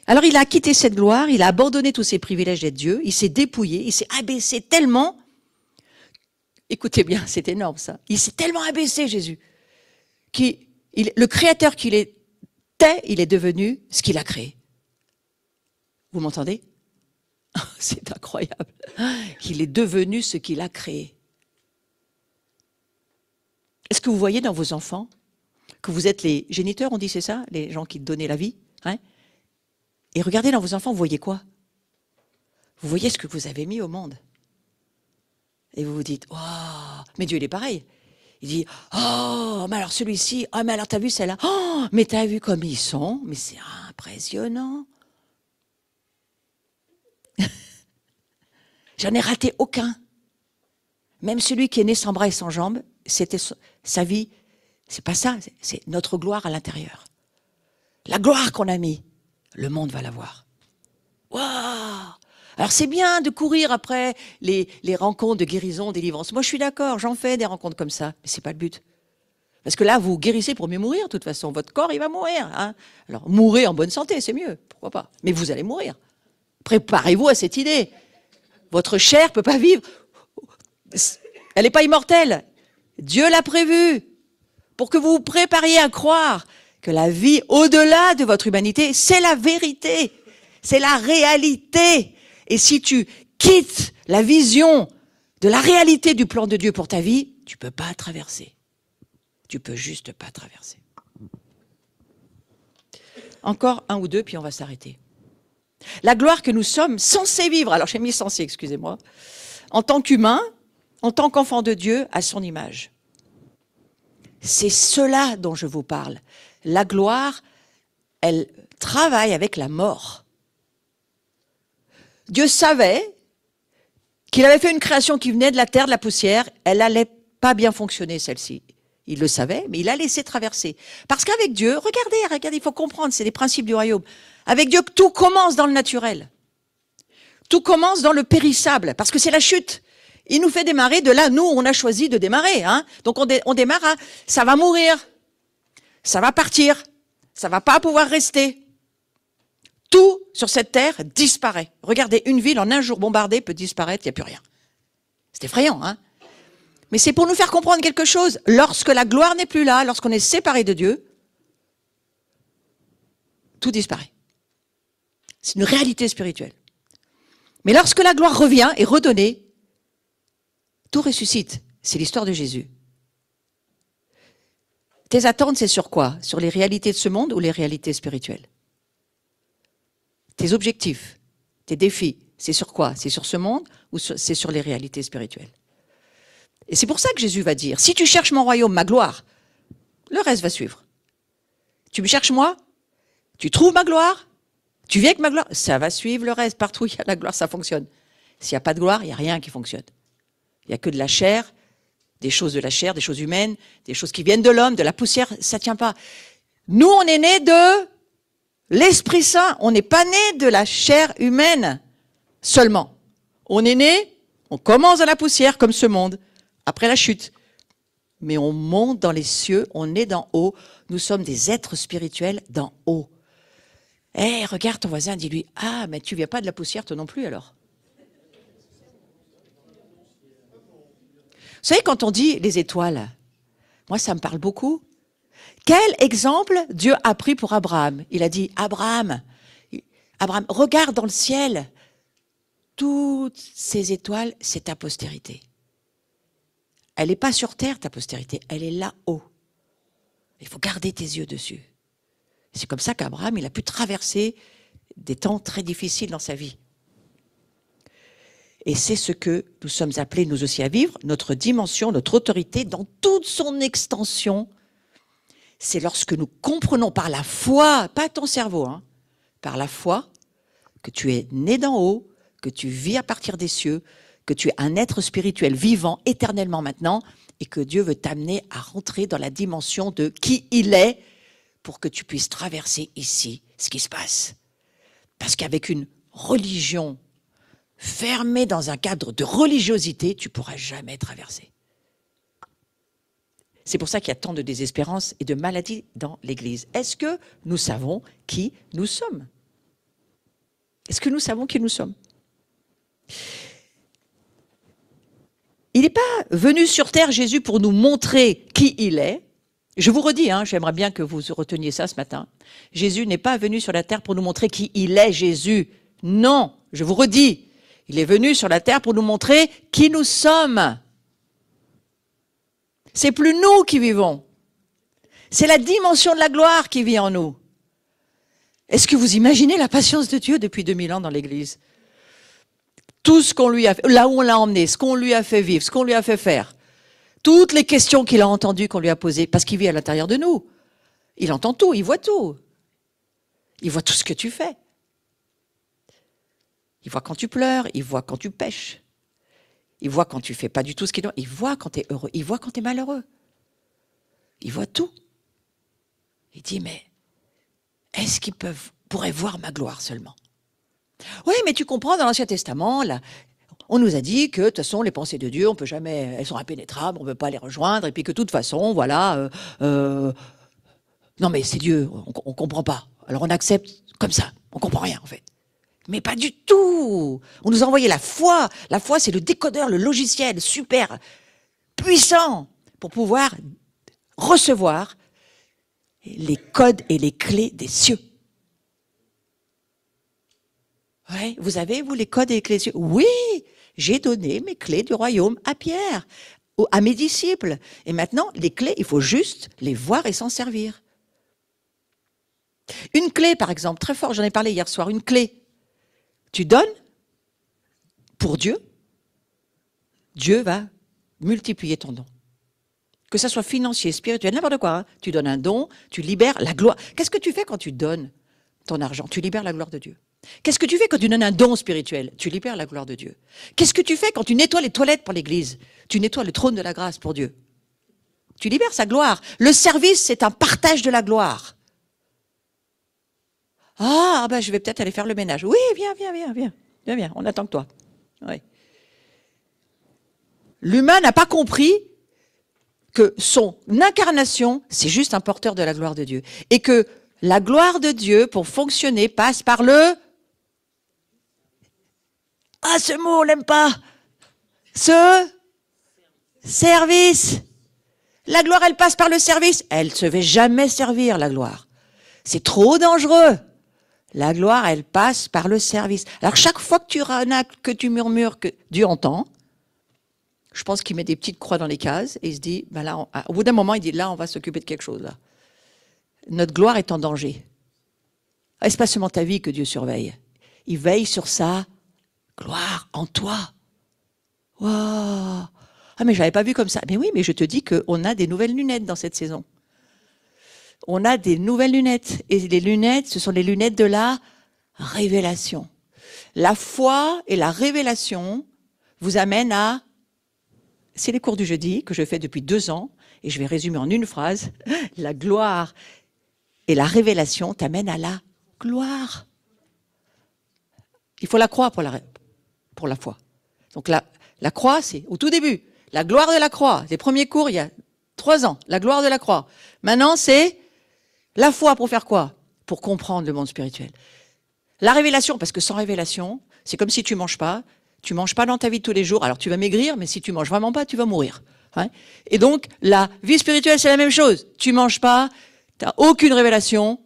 A: Alors, il a quitté cette gloire. Il a abandonné tous ses privilèges d'être Dieu. Il s'est dépouillé. Il s'est abaissé tellement. Écoutez bien, c'est énorme ça. Il s'est tellement abaissé, Jésus, le créateur qu'il était, il est devenu ce qu'il a créé. Vous m'entendez? C'est incroyable. Il est devenu ce qu'il a créé. Est-ce que vous voyez dans vos enfants que vous êtes les géniteurs, on dit c'est ça? Les gens qui donnaient la vie, hein? Et regardez dans vos enfants, vous voyez quoi? Vous voyez ce que vous avez mis au monde. Et vous vous dites, oh, mais Dieu il est pareil. Il dit, oh, mais alors celui-ci, oh, mais alors t'as vu celle-là, oh, mais t'as vu comme ils sont, mais c'est impressionnant. J'en ai raté aucun. Même celui qui est né sans bras et sans jambes, c'était sa vie, c'est pas ça, c'est notre gloire à l'intérieur. La gloire qu'on a mis, le monde va la voir. Waouh! Alors c'est bien de courir après les rencontres de guérison, délivrance. Moi je suis d'accord, j'en fais des rencontres comme ça, mais c'est pas le but. Parce que là vous guérissez pour mieux mourir de toute façon. Votre corps il va mourir. Hein. Alors mourir en bonne santé c'est mieux, pourquoi pas. Mais vous allez mourir. Préparez-vous à cette idée. Votre chair peut pas vivre. Elle n'est pas immortelle. Dieu l'a prévu pour que vous vous prépariez à croire que la vie au-delà de votre humanité, c'est la vérité, c'est la réalité. Et si tu quittes la vision de la réalité du plan de Dieu pour ta vie, tu ne peux pas traverser. Tu ne peux juste pas traverser. Encore un ou deux, puis on va s'arrêter. La gloire que nous sommes censés vivre, alors j'ai mis censé, excusez-moi, en tant qu'humain, en tant qu'enfant de Dieu, à son image. C'est cela dont je vous parle. La gloire, elle travaille avec la mort. Dieu savait qu'il avait fait une création qui venait de la terre, de la poussière. Elle n'allait pas bien fonctionner, celle-ci. Il le savait, mais il a laissé traverser. Parce qu'avec Dieu, regardez, il faut comprendre, c'est les principes du royaume. Avec Dieu, tout commence dans le naturel. Tout commence dans le périssable, parce que c'est la chute. Il nous fait démarrer de là, nous, on a choisi de démarrer. Hein. Donc on démarre, ça va mourir, ça va partir, ça va pas pouvoir rester. Tout sur cette terre disparaît. Regardez, une ville en un jour bombardée peut disparaître, il n'y a plus rien. C'est effrayant, hein. Mais c'est pour nous faire comprendre quelque chose. Lorsque la gloire n'est plus là, lorsqu'on est séparé de Dieu, tout disparaît. C'est une réalité spirituelle. Mais lorsque la gloire revient et redonnée, tout ressuscite. C'est l'histoire de Jésus. Tes attentes, c'est sur quoi? Sur les réalités de ce monde ou les réalités spirituelles? Tes objectifs, tes défis, c'est sur quoi? C'est sur ce monde ou c'est sur les réalités spirituelles? Et c'est pour ça que Jésus va dire, si tu cherches mon royaume, ma gloire, le reste va suivre. Tu me cherches moi? Tu trouves ma gloire? Tu vis avec ma gloire? Ça va suivre le reste. Partout où il y a la gloire, ça fonctionne. S'il n'y a pas de gloire, il n'y a rien qui fonctionne. Il n'y a que de la chair, des choses de la chair, des choses humaines, des choses qui viennent de l'homme, de la poussière, ça ne tient pas. Nous, on est nés de l'Esprit Saint. On n'est pas nés de la chair humaine seulement. On est nés, on commence dans la poussière comme ce monde, après la chute. Mais on monte dans les cieux, on est d'en haut. Nous sommes des êtres spirituels d'en haut. Eh, regarde ton voisin, dis-lui, ah, mais tu viens pas de la poussière, toi non plus, alors. Vous savez, quand on dit les étoiles, moi, ça me parle beaucoup. Quel exemple Dieu a pris pour Abraham? Il a dit, Abraham, regarde dans le ciel. Toutes ces étoiles, c'est ta postérité. Elle n'est pas sur terre, ta postérité, elle est là-haut. Il faut garder tes yeux dessus. C'est comme ça qu'Abraham, il a pu traverser des temps très difficiles dans sa vie. Et c'est ce que nous sommes appelés, nous aussi, à vivre, notre dimension, notre autorité, dans toute son extension. C'est lorsque nous comprenons par la foi, pas ton cerveau, hein, par la foi, que tu es né d'en haut, que tu vis à partir des cieux, que tu es un être spirituel vivant éternellement maintenant, et que Dieu veut t'amener à rentrer dans la dimension de qui il est, pour que tu puisses traverser ici ce qui se passe. Parce qu'avec une religion fermée dans un cadre de religiosité, tu ne pourras jamais traverser. C'est pour ça qu'il y a tant de désespérance et de maladie dans l'Église. Est-ce que nous savons qui nous sommes? Est-ce que nous savons qui nous sommes? Il n'est pas venu sur terre, Jésus, pour nous montrer qui il est. Je vous redis, hein, j'aimerais bien que vous reteniez ça ce matin. Jésus n'est pas venu sur la terre pour nous montrer qui il est, Jésus. Non, je vous redis. Il est venu sur la terre pour nous montrer qui nous sommes. C'est plus nous qui vivons. C'est la dimension de la gloire qui vit en nous. Est-ce que vous imaginez la patience de Dieu depuis 2000 ans dans l'Église? Tout ce qu'on lui a fait, là où on l'a emmené, ce qu'on lui a fait vivre, ce qu'on lui a fait faire, toutes les questions qu'il a entendues, qu'on lui a posées, parce qu'il vit à l'intérieur de nous. Il entend tout, il voit tout. Il voit tout ce que tu fais. Il voit quand tu pleures, il voit quand tu pèches. Il voit quand tu fais pas du tout ce qu'il doit. Il voit quand tu es heureux, il voit quand tu es malheureux. Il voit tout. Il dit, mais est-ce qu'ils pourraient voir ma gloire seulement? Oui, mais tu comprends, dans l'Ancien Testament, là, on nous a dit que, de toute façon, les pensées de Dieu, on peut jamais, elles sont impénétrables, on ne peut pas les rejoindre, et puis que, de toute façon, voilà, non mais c'est Dieu, on ne comprend pas. Alors on accepte comme ça, on ne comprend rien, en fait. Mais pas du tout. On nous a envoyé la foi. La foi, c'est le décodeur, le logiciel super puissant pour pouvoir recevoir les codes et les clés des cieux. Ouais, vous avez, vous, les codes et les clés des cieux? Oui, j'ai donné mes clés du royaume à Pierre, à mes disciples. Et maintenant, les clés, il faut juste les voir et s'en servir. Une clé, par exemple, très fort, j'en ai parlé hier soir, une clé. Tu donnes pour Dieu, Dieu va multiplier ton don. Que ça soit financier, spirituel, n'importe quoi. Hein. Tu donnes un don, tu libères la gloire. Qu'est-ce que tu fais quand tu donnes ton argent? Tu libères la gloire de Dieu. Qu'est-ce que tu fais quand tu donnes un don spirituel? Tu libères la gloire de Dieu. Qu'est-ce que tu fais quand tu nettoies les toilettes pour l'Église? Tu nettoies le trône de la grâce pour Dieu. Tu libères sa gloire. Le service, c'est un partage de la gloire. Ah, ben je vais peut-être aller faire le ménage. Oui, viens, on attend que toi. Oui. L'humain n'a pas compris que son incarnation, c'est juste un porteur de la gloire de Dieu. Et que la gloire de Dieu, pour fonctionner, passe par le... Ah, ce mot, on l'aime pas. Ce service. La gloire, elle passe par le service. Elle ne se fait jamais servir, la gloire. C'est trop dangereux. La gloire, elle passe par le service. Alors, chaque fois que tu ranacles, que tu murmures, que Dieu entend, je pense qu'il met des petites croix dans les cases et il se dit, ben là, au bout d'un moment, il dit, là, on va s'occuper de quelque chose. Là. Notre gloire est en danger. Est-ce pas seulement ta vie que Dieu surveille? Il veille sur sa gloire en toi. Wow. Ah, mais je l'avais pas vu comme ça. Mais oui, mais je te dis qu'on a des nouvelles lunettes dans cette saison. On a des nouvelles lunettes. Et les lunettes, ce sont les lunettes de la révélation. La foi et la révélation vous amènent à... C'est les cours du jeudi que je fais depuis 2 ans. Et je vais résumer en une phrase. La gloire et la révélation t'amènent à la gloire. Il faut la croix pour la foi. Donc la croix, c'est au tout début. La gloire de la croix. Les premiers cours, il y a 3 ans. La gloire de la croix. Maintenant, c'est la foi pour faire quoi? Pour comprendre le monde spirituel. La révélation, parce que sans révélation, c'est comme si tu manges pas. Tu manges pas dans ta vie de tous les jours. Alors tu vas maigrir, mais si tu manges vraiment pas, tu vas mourir. Hein? Et donc, la vie spirituelle, c'est la même chose. Tu manges pas, tu n'as aucune révélation.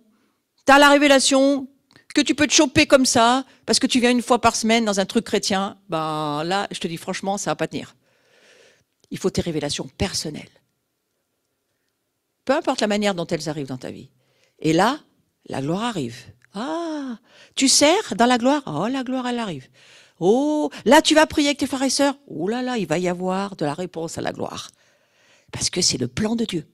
A: Tu as la révélation que tu peux te choper comme ça, parce que tu viens une fois par semaine dans un truc chrétien. Ben là, je te dis franchement, ça va pas tenir. Il faut tes révélations personnelles. Peu importe la manière dont elles arrivent dans ta vie. Et là, la gloire arrive. Ah, tu sers dans la gloire? Oh, la gloire, elle arrive. Oh, là, tu vas prier avec tes frères et sœurs? Oh là là, il va y avoir de la réponse à la gloire. Parce que c'est le plan de Dieu.